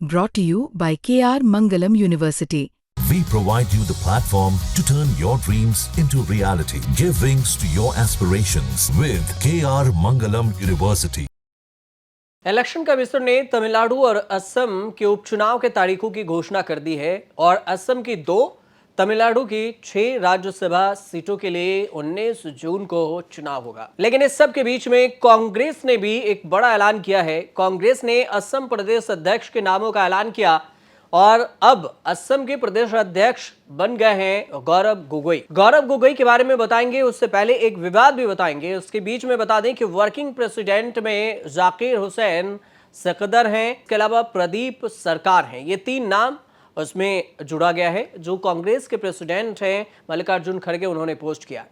Brought to you by KR Mangalam University. We provide you the platform to turn your dreams into reality. Give wings to your aspirations with KR Mangalam University. Election commission ने तमिलनाडु और असम के उपचुनाव के तारीखों की घोषणा कर दी है और असम की 2, तमिलनाडु की 6 राज्यसभा सीटों के लिए 19 जून को चुनाव होगा। लेकिन इस सब के बीच में कांग्रेस ने भी एक बड़ा ऐलान किया है। कांग्रेस ने असम प्रदेश अध्यक्ष के नामों का ऐलान किया और अब असम के प्रदेश अध्यक्ष बन गए हैं गौरव गोगोई। गौरव गोगोई के बारे में बताएंगे, उससे पहले एक विवाद भी बताएंगे। उसके बीच में बता दें कि वर्किंग प्रेसिडेंट में जाकिर हुसैन सकदर हैं, इसके अलावा प्रदीप सरकार हैं। ये 3 नाम उसमें जुड़ा गया है। जो कांग्रेस के प्रेसिडेंट हैं मल्लिकार्जुन खड़गे, उन्होंने पोस्ट किया।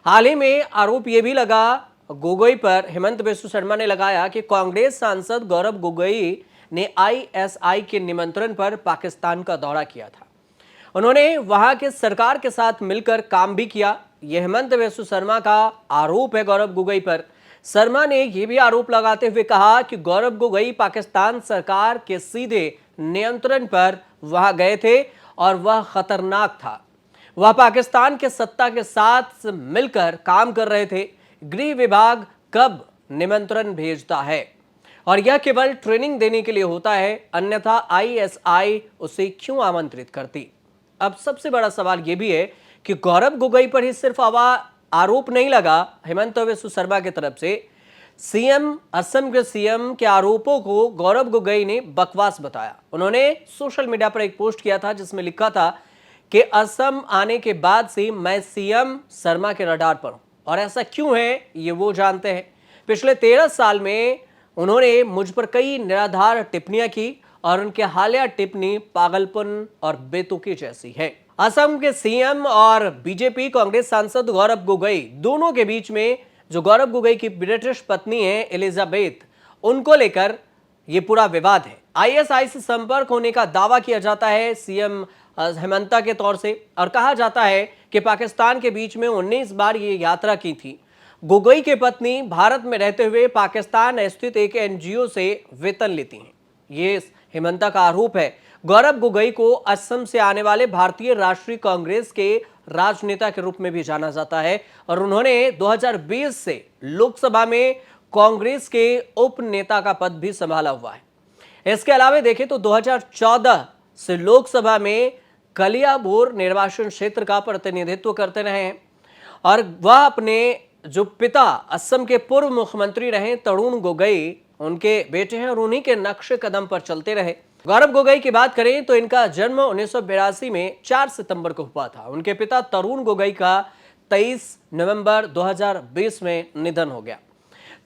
हाल ही में आरोप यह भी लगा गोगोई पर, हेमंत बिस्व शर्मा ने लगाया कि कांग्रेस सांसद गौरव गोगोई ने आईएसआई के निमंत्रण पर पाकिस्तान का दौरा किया था। उन्होंने वहां के सरकार के साथ मिलकर काम भी किया। यह हेमंत बिस्व शर्मा का आरोप है गौरव गोगोई पर। शर्मा ने यह भी आरोप लगाते हुए कहा कि गौरव गोगोई पाकिस्तान सरकार के सीधे नियंत्रण पर वहां गए थे और वह खतरनाक था। वह पाकिस्तान के सत्ता के साथ मिलकर काम कर रहे थे। गृह विभाग कब निमंत्रण भेजता है और यह केवल ट्रेनिंग देने के लिए होता है, अन्यथा आईएसआई उसे क्यों आमंत्रित करती। अब सबसे बड़ा सवाल यह भी है कि गौरव गोगोई पर ही सिर्फ आरोप नहीं लगा हेमंत बिस्व शर्मा की तरफ से। असम के सीएम के आरोपों को गौरव गोगोई ने बकवास बताया। उन्होंने सोशल मीडिया पर एक पोस्ट किया था जिसमें लिखा था कि असम आने के बाद से मैं सीएम शर्मा के रडार पर हूं, और ऐसा क्यों है ये वो जानते हैं। पिछले 13 साल में उन्होंने मुझ पर कई निराधार टिप्पणियां की और उनके हालिया टिप्पणी पागलपन और बेतुकी जैसी है। असम के सीएम और बीजेपी कांग्रेस सांसद गौरव गोगोई दोनों के बीच में, जो गौरव गोगोई की ब्रिटिश पत्नी है एलिजाबेथ, उनको लेकर यह पूरा विवाद है। आईएसआई से संपर्क होने का दावा किया जाता है सीएम हेमंता के तौर से, और कहा जाता है कि पाकिस्तान के बीच में 19 बार ये यात्रा की थी। गोगोई की पत्नी भारत में रहते हुए पाकिस्तान स्थित एक एनजीओ से वेतन लेती हैं। ये हेमंता का आरोप है। गौरव गोगोई को असम से आने वाले भारतीय राष्ट्रीय कांग्रेस के राजनेता के रूप में भी जाना जाता है और उन्होंने 2020 से लोकसभा में कांग्रेस के उप नेता का पद भी संभाला हुआ है। इसके अलावा देखें तो 2014 से लोकसभा में कलियाबोर निर्वाचन क्षेत्र का प्रतिनिधित्व करते रहे हैं और वह अपने जो पिता असम के पूर्व मुख्यमंत्री रहे तरुण गोगोई, उनके बेटे हैं और उन्हीं के नक्शे कदम पर चलते रहे। गौरव गोगोई की बात करें तो इनका जन्म 1982 में 4 सितंबर को हुआ था। उनके पिता तरुण गोगोई का 23 नवंबर 2020 में निधन हो गया।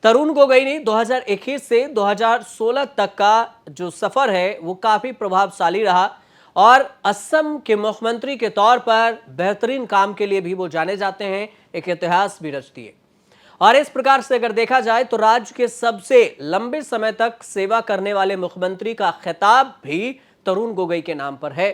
तरुण गोगोई ने 2021 से 2016 तक का जो सफर है वो काफी प्रभावशाली रहा और असम के मुख्यमंत्री के तौर पर बेहतरीन काम के लिए भी वो जाने जाते हैं, एक इतिहास भी रच दिए। और इस प्रकार से अगर देखा जाए तो राज्य के सबसे लंबे समय तक सेवा करने वाले मुख्यमंत्री का खिताब भी तरुण गोगोई के नाम पर है।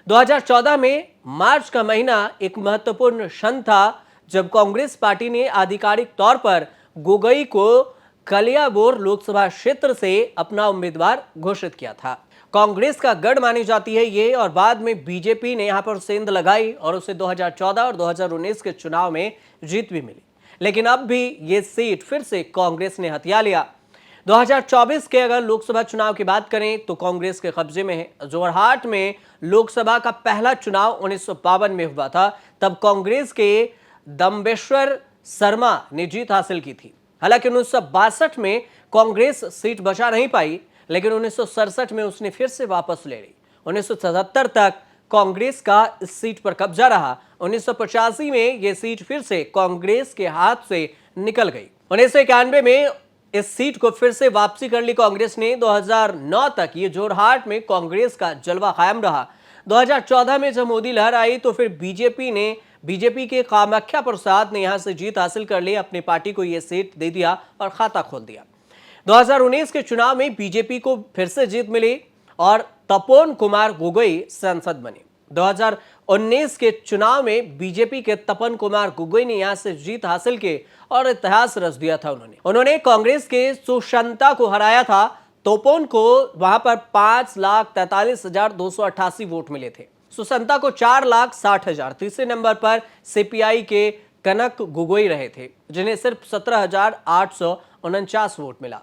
2014 में मार्च का महीना एक महत्वपूर्ण क्षण था जब कांग्रेस पार्टी ने आधिकारिक तौर पर गोगोई को कलियाबोर लोकसभा क्षेत्र से अपना उम्मीदवार घोषित किया था। कांग्रेस का गढ़ मानी जाती है ये, और बाद में बीजेपी ने यहां पर सेंध लगाई और उसे 2014 और 2019 के चुनाव में जीत भी मिली। लेकिन अब भी ये सीट फिर से कांग्रेस ने हथिया लिया। 2024 के अगर लोकसभा चुनाव की बात करें तो कांग्रेस के कब्जे में है। जोरहाट में लोकसभा का पहला चुनाव 1952 में हुआ था। तब कांग्रेस के दम्बेश्वर शर्मा ने जीत हासिल की थी। हालांकि 1962 में कांग्रेस सीट बचा नहीं पाई, लेकिन 1967 में उसने फिर से वापस ले ली। 1977 तक कांग्रेस का इस सीट पर कब्जा रहा। 1985 में यह सीट फिर से कांग्रेस के हाथ से निकल गई। 1991 में इस सीट को फिर से वापसी कर ली कांग्रेस ने। 2009 तक ये जोरहाट में कांग्रेस का जलवा कायम रहा। 2014 में जब मोदी लहर आई तो फिर बीजेपी के कामाख्या प्रसाद ने यहां से जीत हासिल कर ली, अपनी पार्टी को यह सीट दे दिया और खाता खोल दिया। 2019 के चुनाव में बीजेपी को फिर से जीत मिली और तपोन कुमार गोगोई सांसद बने। 2019 के चुनाव में बीजेपी के तपन कुमार गोगोई ने यहां से जीत हासिल की और इतिहास रच दिया था। उन्होंने कांग्रेस के सुशांता को हराया था। तोपोन को वहां पर 5,43,288 वोट मिले थे। सुसंता को 4,60,000। तीसरे नंबर पर सीपीआई के कनक गोगोई रहे थे, जिन्हें सिर्फ 17,849 वोट मिला।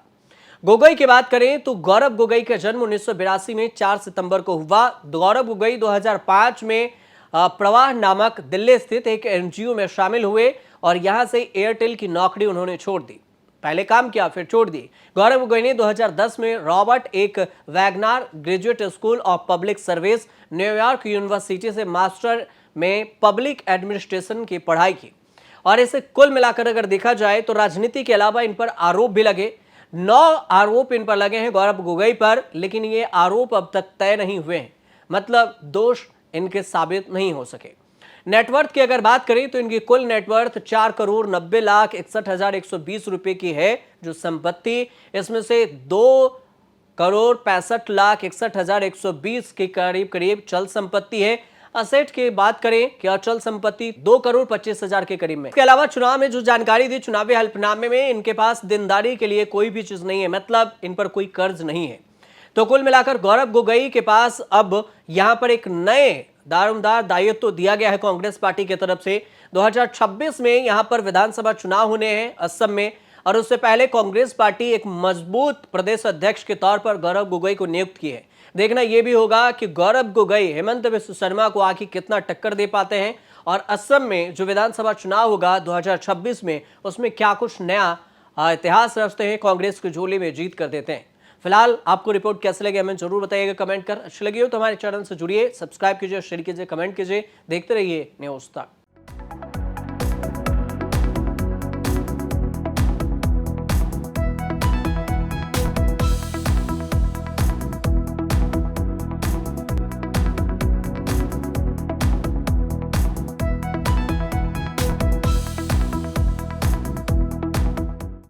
गोगोई की बात करें तो गौरव गोगोई का जन्म 1982 में 4 सितंबर को हुआ। गौरव गोगोई 2005 में प्रवाह नामक दिल्ली स्थित एक एनजीओ में शामिल हुए और यहां से एयरटेल की नौकरी उन्होंने छोड़ दी। पहले काम किया फिर छोड़ दी। गौरव गोगोई ने 2010 में रॉबर्ट एक Wagner graduate school of public service New York university से मास्टर में पब्लिक एडमिनिस्ट्रेशन की पढ़ाई की। और इसे कुल मिलाकर अगर देखा जाए तो राजनीति के अलावा इन पर आरोप भी लगे। 9 आरोप इन पर लगे हैं गौरव गोगोई पर, लेकिन ये आरोप अब तक तय नहीं हुए हैं, मतलब दोष इनके साबित नहीं हो सके। नेटवर्थ की अगर बात करें तो इनकी कुल नेटवर्थ 4,90,61,120 रुपए की है जो संपत्ति, इसमें से 2,65,61,120 के करीब चल संपत्ति है। असेट की बात करें कि अचल संपत्ति 2,25,00,000 के करीब में। इसके अलावा चुनाव में जो जानकारी दी, चुनावी हल्फनामे में इनके पास देनदारी के लिए कोई भी चीज नहीं है, मतलब इन पर कोई कर्ज नहीं है। तो कुल मिलाकर गौरव गोगोई के पास अब यहां पर एक नए दारोमदार दायित्व तो दिया गया है कांग्रेस पार्टी की तरफ से। 2026 में यहां पर विधानसभा चुनाव होने हैं असम में, और उससे पहले कांग्रेस पार्टी एक मजबूत प्रदेश अध्यक्ष के तौर पर गौरव गोगोई को नियुक्त की है। देखना यह भी होगा कि गौरव गोगोई हेमंत बिस्व शर्मा को आखिर कितना टक्कर दे पाते हैं, और असम में जो विधानसभा चुनाव होगा 2026 में, उसमें क्या कुछ नया इतिहास रचते हैं, कांग्रेस की झोली में जीत कर देते हैं। फिलहाल आपको रिपोर्ट कैसे लगी हमें जरूर बताइएगा कमेंट कर। अच्छी लगी हो तो हमारे चैनल से जुड़िए, सब्सक्राइब कीजिए, शेयर कीजिए, कमेंट कीजिए। देखते रहिए न्यूज़ तक।